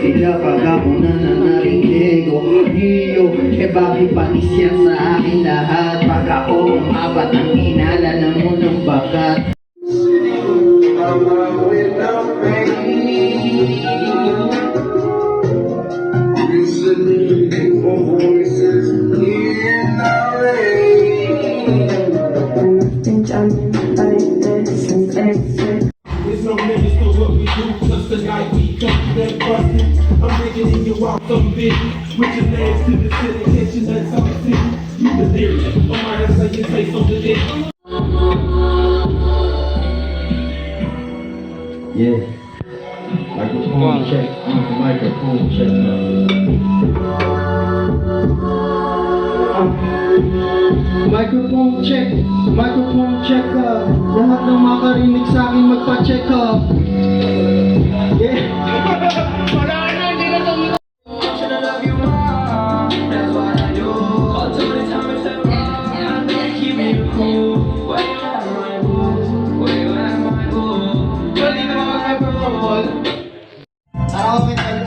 sila kagapon na narinig o iyo, bakit panis yan sa akin lahat? Pag ako umabat ang inalala mo ng bakat. There's no limits to what we do, just the night we come that bustin'. I'm bringing in your out some bitch, with your legs to the ceiling, catching nuts on the city. You delirious, oh my, that's like your face on the dick. Yeah. Microphone check. Microphone check. Microphone check. Microphone check. Lahat ng makarinig sa akin magpa-check up. Yeah. Wala na, hindi na tumingin.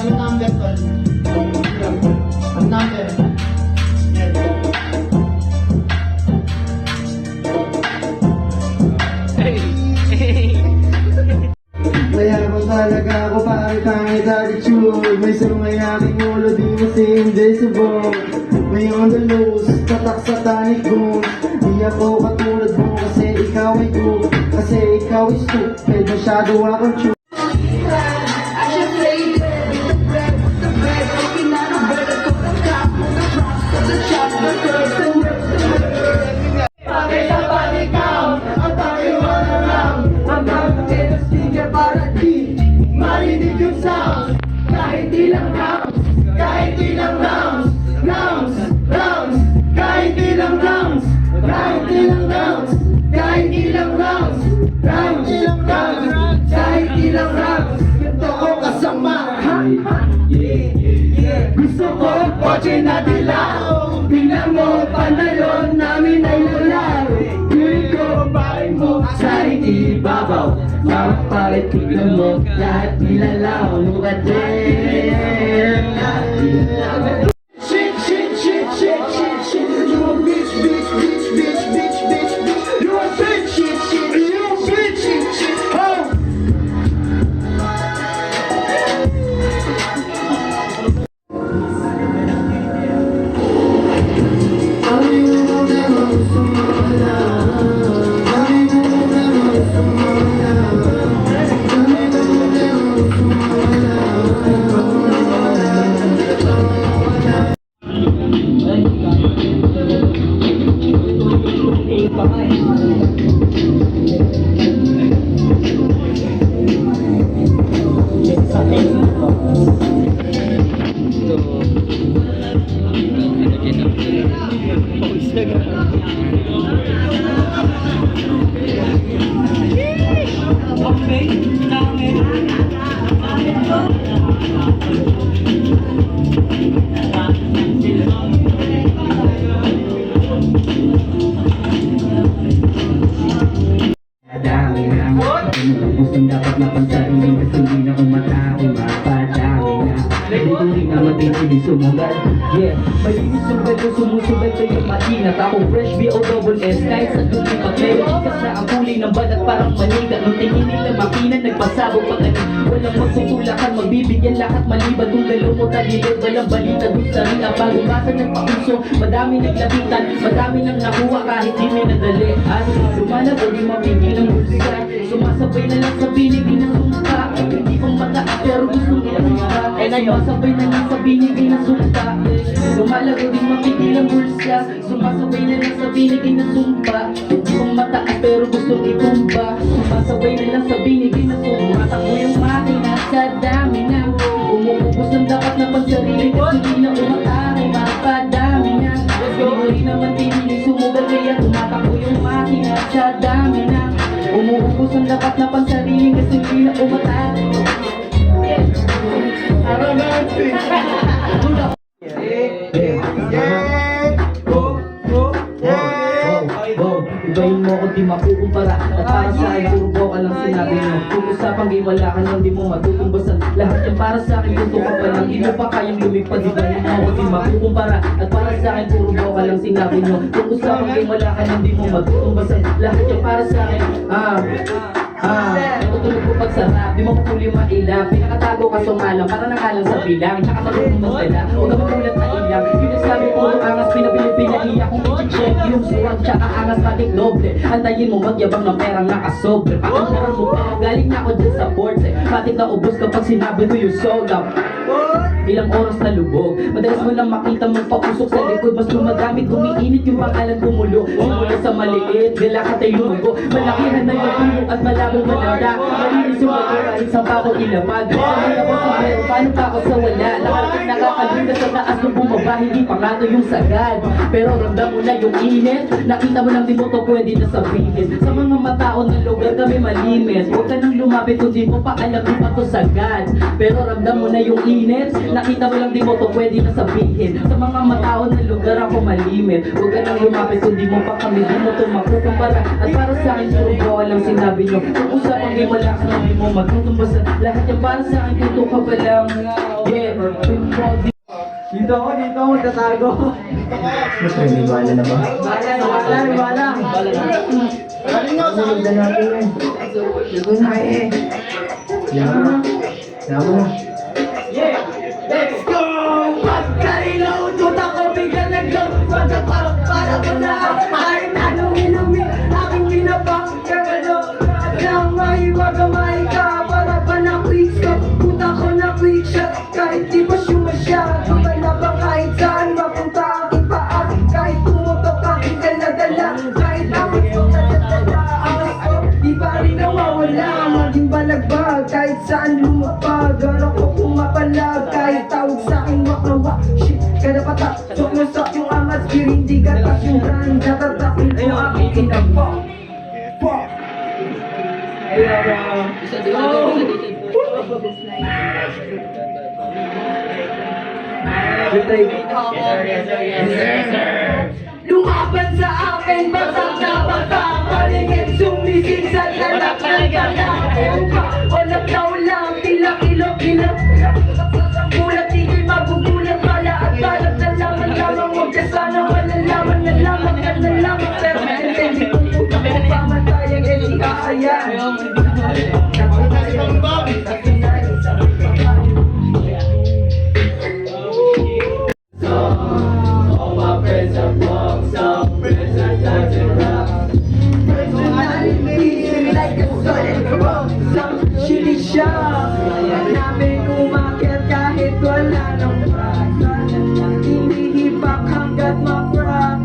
Ano number tol? Ano number? Mayaman talaga ako pare kahit attitude. May sumayaking ulo di mo si invisible. May on the loose, tatak satanic goons. Di ako katulad mo kasi ikaw ay good. Kasi ikaw ay stupid, masyado akong true. Marinig yung sounds, kahit ilang rounds, kahit ilang rounds, rounds, rounds, kahit ilang rounds, kahit ilang rounds, kahit ilang rounds, rounds, ilang rounds, kahit ilang rounds, ito ko kasama, gusto ko kotse na dilaw, tingnan mo panayon namin ay lalaw, piling ko bahay mo sa ibabaw. Mapapalit tignan mo, lahat nilalaw, lukat din. Shit, shit, shit, shit, shit, shit. You a bitch, bitch, bitch, bitch, bitch, bitch, bitch. You a bitch, shit, shit. You a bitch, shit, shit. Oh. Gustong dapat napansarin at hindi na umatake, mapadami na. Hindi ko rin naman pinili sumugal. Yeah, malinis yung pwede sumusugal kayo mainat. Ako fresh B-O-double-S, kahit sa duty pag-lero. Ikas na ang kulay ng balat parang maniga. Nung tingin nila makina, nagpasabog pag-anig. Walang magsutulakan, magbibigyan lahat maliban. Kung galaw mo talilid, walang balita dun sa rin. Ang pag-umasan ng pakuso, madami naglapitan, madami nang nakuha kahit di minadali. At lumalago di mapigil ang musika. Sumasabay na lang sa binigay ng sumpa. Hindi pang mataas pero gustong ilangka. Sumasabay na lang sa binigay ng sumpa. Lumalago din mapigil ang bulsa. Sumasabay na lang sa binigay ng sumpa. Hindi pang mataas pero gustong itumba. Sumasabay na lang sa binigay ng sumpa. Takbo yung makina sa dami na umuubos ng dapat na pansarili. Kasi di na umatake, mapadami na. Hindi mo rin naman pinili sumugal. Kaya tumatakbo yung makina sa dami na umuubos ang dapat na pansarili kasi hindi na umatake. Ibayin mo kung di makukumpara. At para sa akin, puro ka lang sinabi mo. Kung usapan Usapang game, wala ka nang di mo matutumbasan. Lahat yan para sa akin, tutok ka pa lang. Di mo pa kayang lumipad, di ba rin ako di makukumpara. At para sa akin, puro bawa ka lang sinabi nyo. Kung usapang game, wala ka nang di mo matutumbasan. Lahat yan para sa akin, natutulog ko pagsarap, di mo kapuli mailang. Pinakatago ka sumalang, para nangalang sa bilang. Tsaka marunong magdala, huwag ka magulat na ilang. Yung nasabi ko, angas, pinapilipinaiyak. Kung i-check yung suwag, tsaka angas patik doble. Antayin mo magyabang ng perang nakasobre. Pakandaran mo pa, galing na ako dyan sa ports Patik na ubos kapag sinabi mo yung sold out. Ilang oras na lubog, madalas mo lang makita magpausok sa likod. Mas lumagamit, umiinit yung pangalan kumulo. Simula sa maliit, dala ka tayo lumugo. Malakihan na yung tulong at malabong malanda. Malinis yung magura, isang pa ako ilamag. Sanay ako sa meron, paano pa ako sa wala? Nakakalinda sa taas nung bumaba, hindi pa nga to yung sagad. Pero ramdam mo na yung init, nakita mo lang di mo to pwede na sabihin. Sa mga matao ng lugar kami malimit, huwag ka nang lumapit kung di mo pa alam di pa to sagad. Pero ramdam mo na yung init, nakita mo lang di mo to pwede na sabihin. Sa mga matao ng lugar ako malimit, huwag ka nang lumapit kung di mo pa kami di mo to makukumpara. At para sa akin puro bawa lang sinabi nyo. Kung usapang game wala ka nang di mo magtutumbasan. Lahat yan para sa akin tuto ka pa lang. Dito ako, tatago. Hindi wala na ba? Wala. Sunod na natin eh. Dito na eh. Yaman na. Let's go! Pagka-reload, tuta ko bigla nag-load. Para ko na ay nanong-inumi. Aking pinapakagano lang maiwagamay ka. Para pa na-quick shot. Puta ko na-quick shot. Kahit di pa sumasyado. Wala ba kahit saan mapunta aking paa. Kahit tumutok aking dala-dala. Kahit aking dala-dala. Angas ko, di pa rin nawawala. Maging balagbag kahit saan lumapag. Gano'n ko pumapalag kahit tawag sa'king wak-na-wak. Shit, kada patak, sok na sok yung angas. Hindi gatas yung brand. Natatakin ko aking kinapok. Fuck! Lumaban sa akin, basag na bata. Palingin, sumising sa tanak ng tanak. Walang naulang, tila kilo-kilo. Gulat, tigil magugulat. Bala at balat na lamang lamang. Huwag ka sana malalaman na lamang ka na lamang. Pero hindi ko pamatayang hindi kakaya. All my friends are wrong, some friends are touching rock. Personality like a solid rock, some shitty shot. Namin umakyat kahit wala nang prasa. Hinihibak hanggat ma-crack.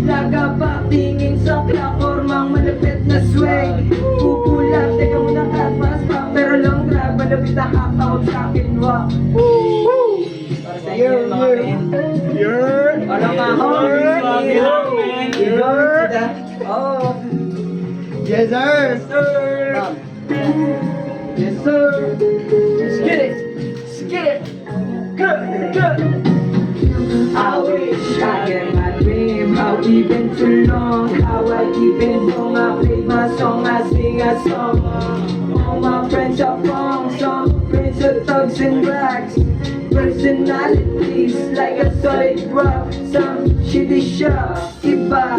Lagapak tingin sa clock, formang malapit na swing. Pupulat, teka muna katmas pa. Pero long drive, malapit na hakawag sa'kin, wak. Yes, sir. Yes, sir. Let's get it. Let's get it. Good, good. I wish I get my dream. How we been too long. How I keep it long. I play my song. I sing a song. All my friends are wrong. Some friends are thugs and rags. Personalities like a solid rock. Some shitty shot. Iba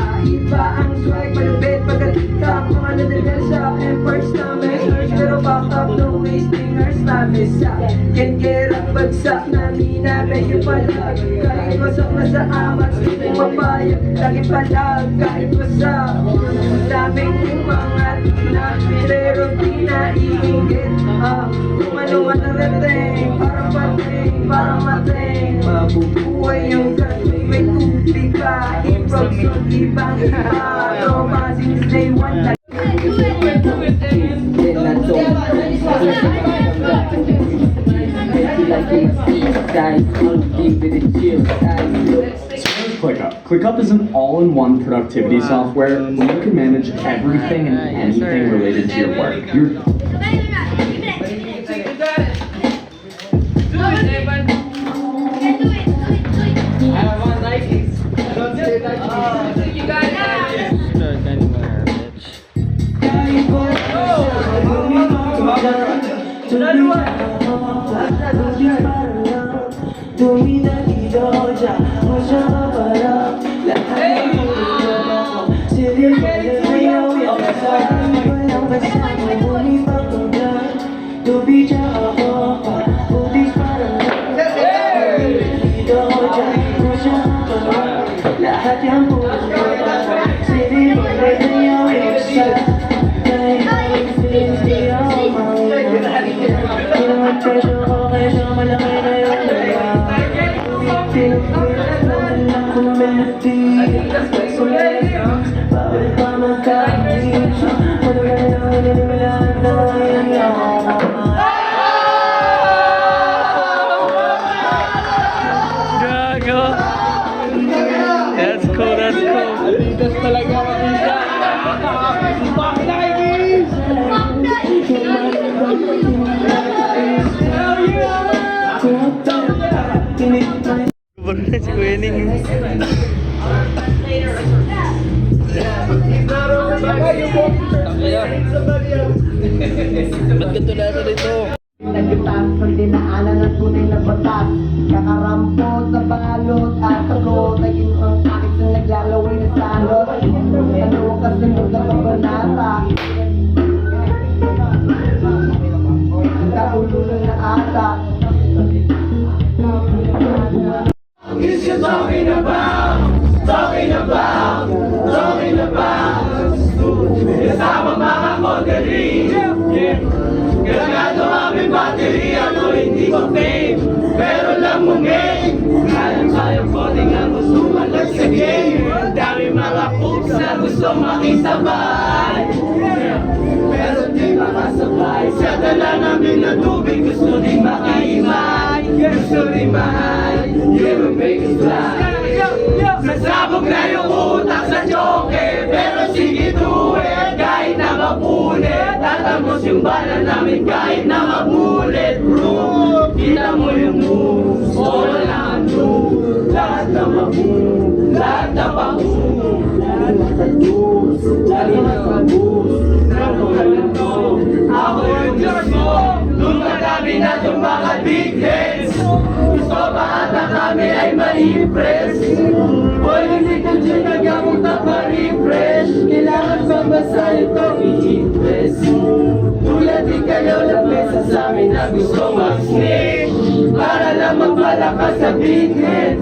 ang swag. Malupit pagkatita. Mga nadagdag sa empire stomach. Pero back up, no wasting our stomach. Can't get up, bagsak na mina. Medyo palag. Kahit wasak na sa amat. Hindi mapayag. Lagi palag. Kahit wasak. Daming umangat na. Pero di naiingit. Kung ano man ang rating. Parang pating. Parang mating. Mabubuhay yung gano'y may tubig ka. Improv sa ibang iba. Tropa since day one. ClickUp. ClickUp is an all-in-one productivity software where you can manage everything and anything related to your work. Tumida dito dyan mo siya kaparap Lahat ng ulo ako Silip ko na sa'yo Yung kasama walang kasama Ngunit pagkulan Tubig siya ako Putis parang dito dyan mo siya kaparap Lahat yung ulo ako Silip ko na sa'yo Yung kasama Pressure ko kaya malaki na yung dala Pinagpilit naman lang kung melody Bawal pa magkakit Ano na lang ininiwalaan na ngayon Gago. That's cool, that's cool. Adidas talaga, Adidas. Bakit na kayo, guys? Gubaro na si Kuya Ning. Ba't ka tulasa dito? Nagtas ang dinaanan ng tunay na batas Kakarampot na balot at ako Naging ang akin na naglalaway na salot Ano kasunod na kabanata Kaululan na ata Is you talking about? Talking about? Talking about? Kasama mga modeli. Ganado aming battery. Ano hindi ko fame, pero lang mo game. Kaya voting ang gusto malag sa game. Ang dami mga hoops na gusto makisabay, pero di makasabay. Sa dala namin na tubig, gusto din makihimay. Gusto din mahal, you will make us fly. Sasabog na yung utak sa joke, pero sige do it. Kahit na mapulit, tatamos yung bala namin kahit na mabulit. Bro, kita mo yung moves, all ang do. Lahat na mabu, lahat na paku. Lahat na sa-juice, lagi na sa-boost. Ako yung Diyos mo, dumadami na itong mga big heads. Gusto ba ata kami ay ma-impress? Boy, hindi ko dyan nagamot at ma-refresh. Kailangan ba basa itong i-impress? Tulad di kayo lang mesa sa amin na gusto mag-snake para lang magpalakas sa big head.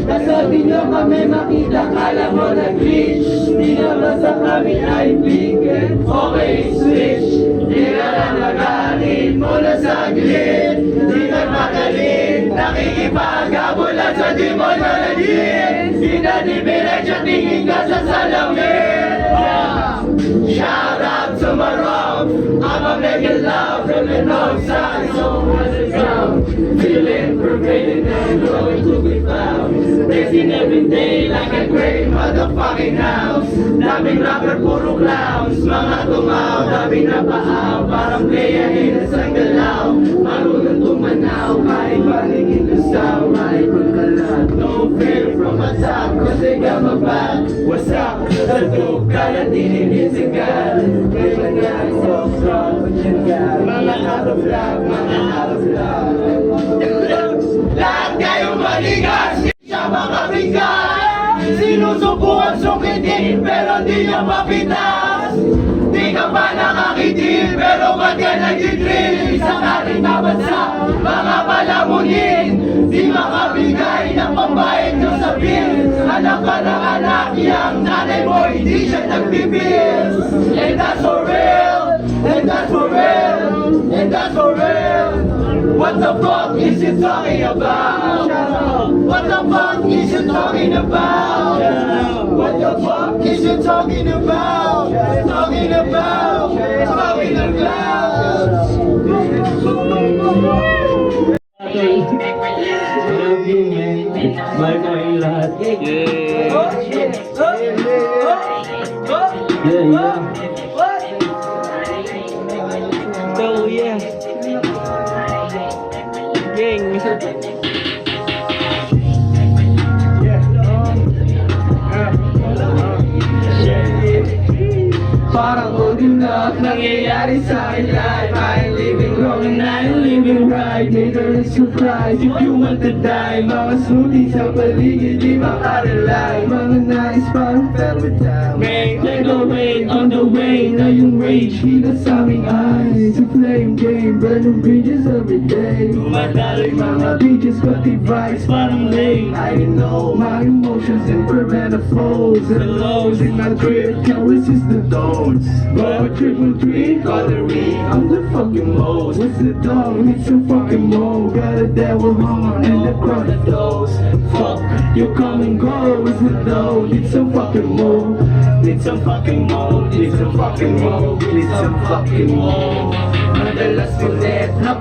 Kasabi nyo kami makita, kala mo nag-glitch. Di naman sa kami ay big head. Okay, switch. Di ka na nagalit mula sa gilid. Di ka magalit, nakikipaghabulan sa demonyo na din. Di na dibiretso, tingin ka sa salamin. Shout out to my rock, I'ma make it loud from the north side, so underground. Feeling pervaded and growing to be found. Racing every day like a great motherfucking house. Daming rapper, puro clowns, mga tumaw, daming napaaw. Parang playahin na sa galaw, marunong tumanaw, kahit paligid lusaw, maipon ka lang. No fear from a top, cause they got my back. What's up? Sa dope, kaya dinigit sigal. Kaya nga so strong, mga out of luck, mga out of luck. Lahat kayong manigas, siya mga bigas. Sinusubukan sukitin, pero di niya mapitas. Di ka pa nakakitil, pero ba't ka nag-drill? Isa ka rin nabansa, mga palamunin. Di makabigay ng pambayad nyo sa bill. Anak ka ng anak, yang nanay mo, hindi siya nagbibil. And that's for real, and that's for real, and that's for real. What the fuck is you talking about? What the fuck is you talking about? What the fuck is you talking about? Talking about, talking about. May may lahat. Yeah. Yeah. So, yeah. Gang. Parang good enough nangyayari sa akin life. I'm living wrong and I'm living right. right, later is surprise. If you want to die, mga smoothies sa paligid, di makarelay. Mga nais parang paradise. Let the rain on the way, na yung rage, hila sa aming eyes. A flame game, burning bridges every day. Dumadaloy mga beaches, pati vibes, parang lane. I know my emotions impermanent flows and lows in my trip, can't resist the dose. Go triple three, coloring, I'm the fucking most. What's the dog? Need some fucking more. Got a devil hung and the crowd dose. Fuck, you come and go. What's the dough? Need some fucking more. Need some fucking more. Need some fucking more. Need some fucking more. Madalas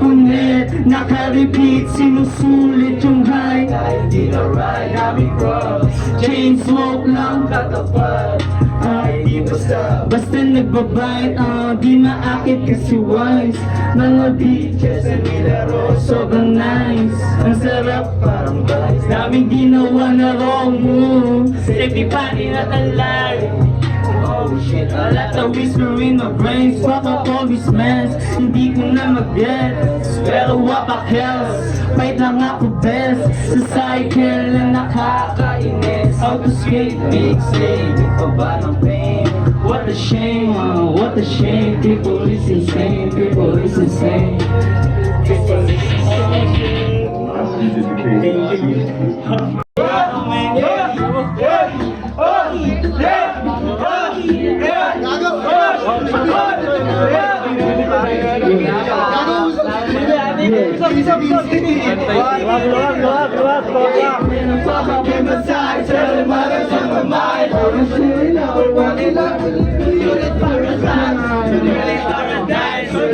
punit, naka-repeat, sinusulit yung high. Di na ride, happy cross. Chain smoke lang katapat. Ay, di basta nagbabite, di maakit kasi wise. Mga beaches and nilaro, sobrang nice. Ang sarap parang vice. Daming ginawa na wrong move. Safety pa rin at alive. Oh shit, a lot of whisper in my brain. Fuck up all this mess, hindi ko na mag-gets. Pero wapak health, fight lang ako best. Sa cycle na nakakainis. Out to skate, big slave, di pa ba ng pain? What a shame, what a shame. People is insane, people is insane. People is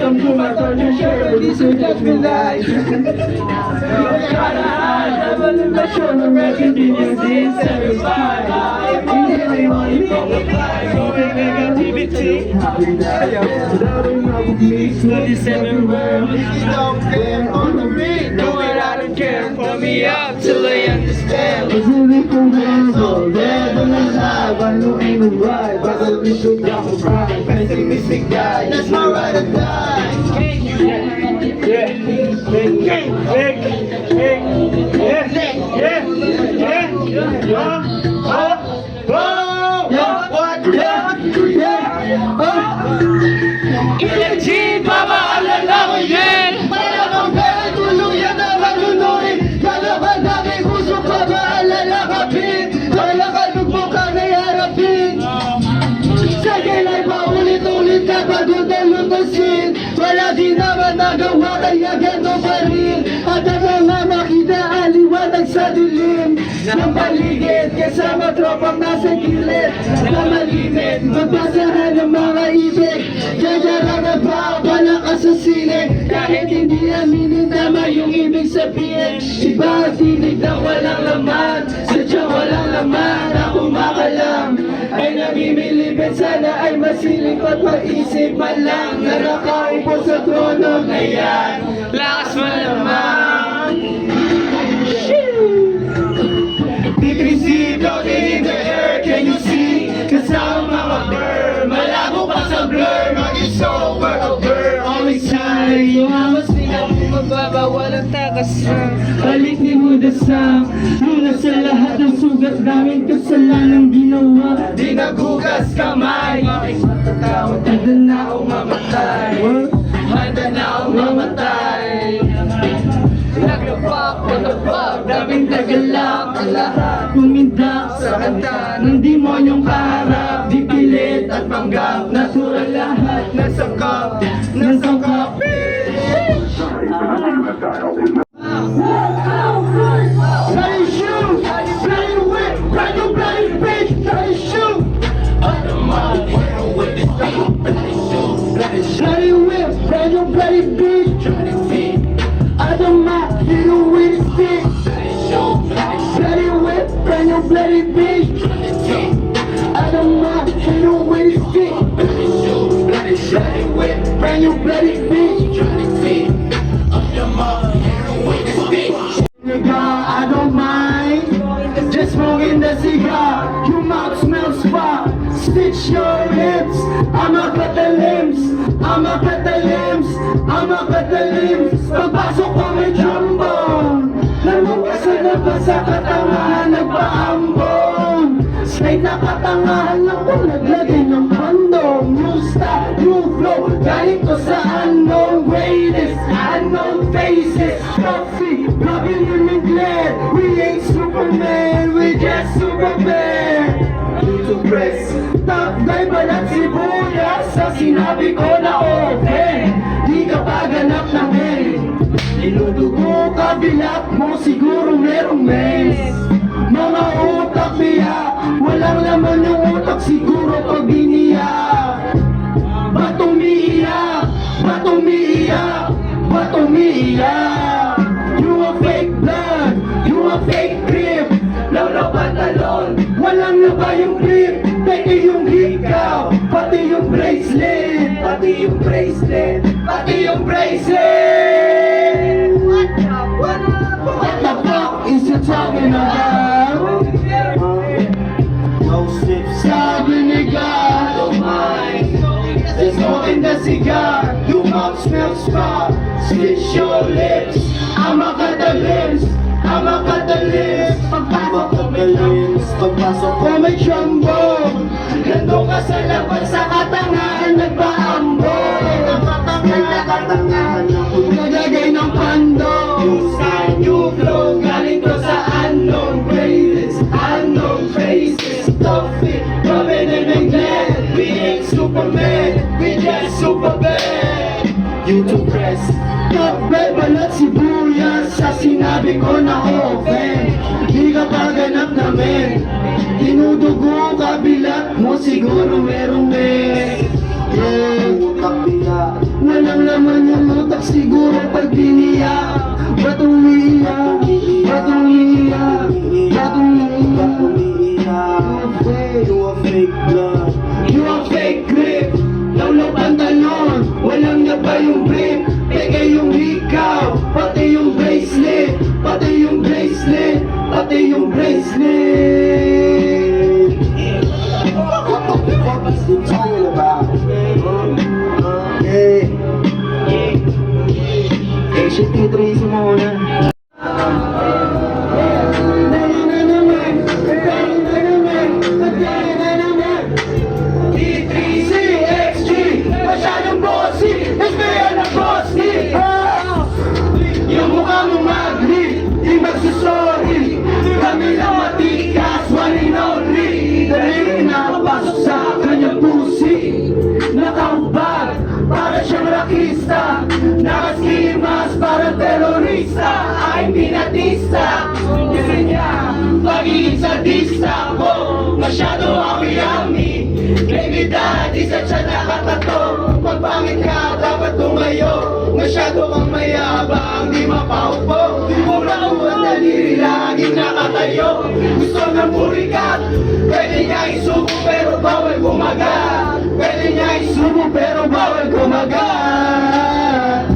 Welcome to my country, share this will just be life. Revolution, recognition, satisfied. Everyone from the fire, so negativity. Doubting I would meet 27 world. Don't care on the ring, do it, I don't care. Pull me up till I understand. It's a little hassle, dead and alive. I know ain't no right, but I'll be so down for pride. Pessimistic guy, that's my ride or die. Energy, Baba, alala ko yan. Malamang pera, tulong yan na malunurin. Kalaban namin gusto pa maalala kapit. Wala ka lugmok ang naiharapin. Sige lang paulit-ulit na pagod-alutasin. Wala din naman nagawa kaya gano'n pa rin. At ang mga makita aliwanag sa dilim ng paligid kasama tropang nasa gilid na malimit. Magbasahan ng mga ibig. Kaya lang nagpapala ka sa sine. Kahit hindi aminin tama yung ibig sabihin. Iba ang tinig na walang laman. Sadyang walang laman. Ako makalang ay namimilipit. Sana ay masilip at maisip man lang na nakaupo sa trono na yan. Lakas mo naman. Deep in the air, can you see? Kasama mga blur, malabo pa sa blur. Maging sober, a blur, always high. Tumamas sila mo magbabawal ang takas na balik ni Mudasang. Luna sa lahat ng sugat namin, kasalanang ginawa. Di nagugas kamay. Bakit matatawad? Handa na akong mamatay. Handa na akong mamatay. Naglabak, daming nagalak. Ang lahat kumindak sa kanta ng demonyong kaharap. Di pilit at panggap, natural lahat ng sangkap. Ng sangkap. Bloody shoes, bloody whip, brand new bloody bitch, bloody shoe. Bloody whip, brand new bloody bitch. I don't mind, hit her with a stick. Bloody whip, brand new bloody bitch. I don't mind, hit her with a stick. Bloody whip, brand new bloody bitch. Nigga, I don't mind. Just smoking the cigar. Your mouth smells far. Stitch your lips. I'ma cut the limbs. I'ma cut the limbs. I'ma cut the limbs. Pagpasok ko may labas sa katangahan nagpaambon. Straight na katangahan lang kung naglagay ng condom. New style, new flow, galing ko sa unknown greatest, unknown faces. Coffee, rubbing in England. We ain't Superman, we just Superman. To press, top guy balat sibuyas. Sa sinabi ko na open, di ka pa ganap ng hate. Niludugo ka bilat mo, siguro merong mess. Mga utak biya, walang laman yung utak, siguro pag biniyak. Ba't umiiyak? Ba't umiiyak? Ba't umiiyak? You a fake blood, you a fake creep. Lawlaw pantalon, walang laba yung grip. Peke yung hikaw, pati yung bracelet. Pati yung bracelet, pati yung bracelet. What the fuck is you talking about? Sabi ni God, don't mind. There's smoking the cigar. Your mouth smells far. Stitch your lips. I'ma cut the lips. I'ma cut the lips. Pagpasok ko may trombone. Nandun ka sa labas sa katangahan nagpaambon. Katangahan ako nagagay ng pando. New style, new flow, galing ko sa unknown greatest, unknown faces. Toffee, rubbing in England. We ain't Superman, we just Superman. YouTube press, top guy balat sibuyas. Sa sinabi ko na open, di ka pa ganap na men. Dinudugo ka bilat mo, siguro merong mess. Utak biya, walang laman yung utak, siguro pag biniyak. Ba't umiiyak? Ba't umiiyak? Ba't umiiyak? You a fake blood, you a fake grip. Lawlaw pantalon, walang naba yung grip. Peke yung hikaw, pati yung bracelet. Pati yung bracelet, pati yung bracelet. What the fuck is you talking about? Hey, shit, Tracy muna. Masyadong bossy, SBL na bossy. Yung mukha mo mag-lead, di magsusorry. Kami lang matikas, one and only. Dahil nakapasok sa kanyang pusi. Nakaubag, para siyang rakista. Nakaskimas, parang terorista. I'm pinatista. Gusto niya, pagiging sadista ko. Masyado yummy. Baby daddy, sa siya nakatato. Pag pangit ka, dapat tumayo. Masyado kang mayabang, di mapaupo. Mura-uwan daliri, laging nakatayo. Gusto ng purikat, pwede niya isubo pero bawal kumagat. Pwede niya isubo pero bawal kumagat.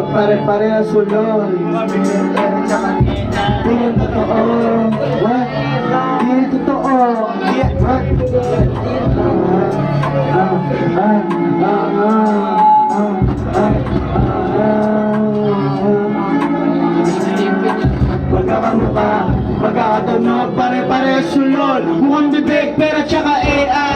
Pare-pareha sulong. Di yung totoo. What? Di yung totoo. What? Magkakamukha, magkakatunog, pare-pareha sulong. Mukhang bibig, pera tsaka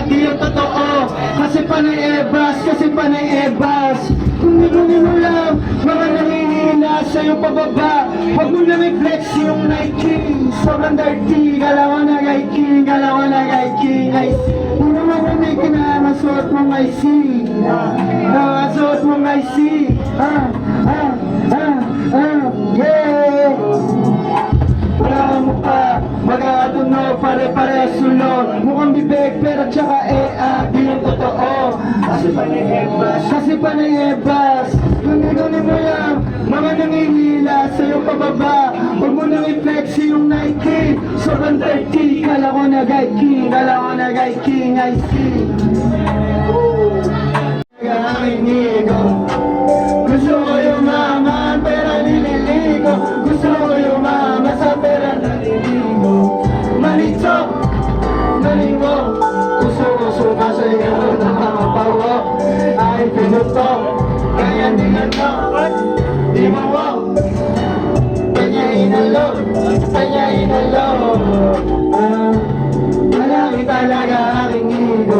di yung totoo. Kasi panay ebas, kasi panay ebas. Kung di mo lang, mga nanginihina sa'yo pababa. Huwag mo na may flex yung Nike. Sobrang dirty, galaw na kay King, galaw na kay King. I see, kung naman may kinamasuot mong I see. Namasuot mong I see. Yeah. Wala kang mukha, magkakatunog, pare-pareha sulong. Mukhang bibig, pero tsaka di yung totoo. Kasi panay ebas, kasi panay ebas. Guni-guni mo lang, mga nangihila sa'yo pababa. Huwag mo nang i-flex yung Nike. Sobrang dirty, kala ko na guy king, kala ko na guy king, I see. Nagahanginigo, gusto ko yumaman, pera nililigo. Gusto ko yumaman sa pera naliligo. Malit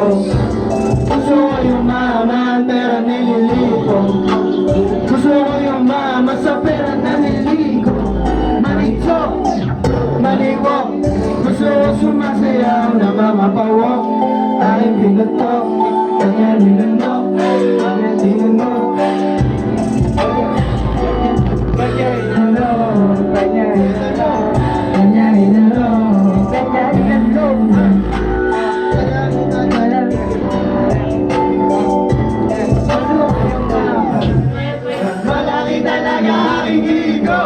Gusto ko yumaman pero nililigo. Gusto ko yumaman sa pera na nililigo. Manito, maligo. Gusto ko sumasayaw na mamapawak. Aking pinato, kanya nilanok, kanya nilanok. Kanya nilanok, kanya nilanok, kanya nilanok, kanya nilanok. Malaki talaga aking ego.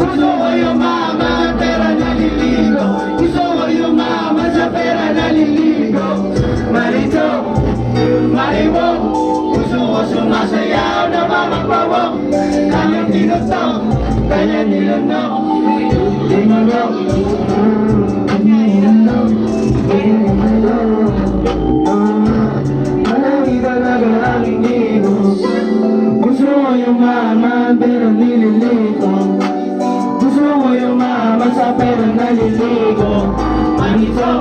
Gusto ko yumaman pero naliligo. Gusto ko yumaman sa pera naliligo. Marito, mariwo. Gusto ko sumasayaw na mamagpawok. Kanyang tinutok, kanyang nilunok. Tingulok, kanyang nilunok. Malaki talaga aking ego. Gusto ko yumaman pero nililigo. Gusto ko yumaman sa pera naliligo. Manito,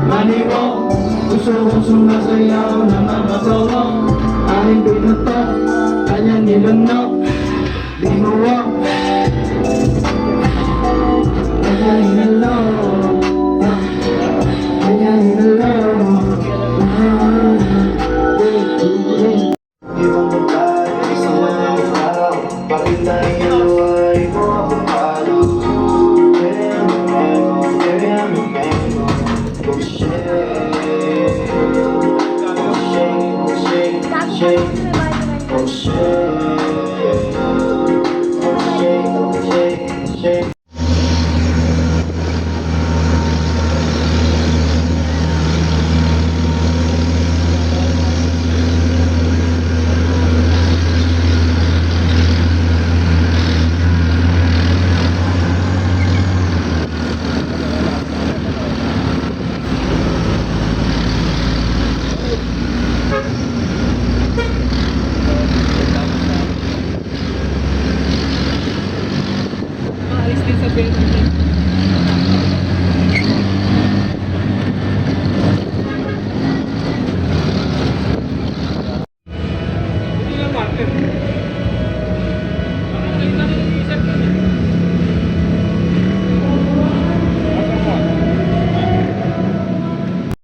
manigo. Gusto ko sumasayaw na mamagawa. Aking pinutok, kanyang nilunok. Di mawak, kanyang hinalok, kanyang hinalok. Ibang babae, isang mga araw. Bakit tayo ay pumapalo? Baby, I'm a mango. Go shake, go shake, go shake, go shake, go shake, go shake. Alis din sa 20.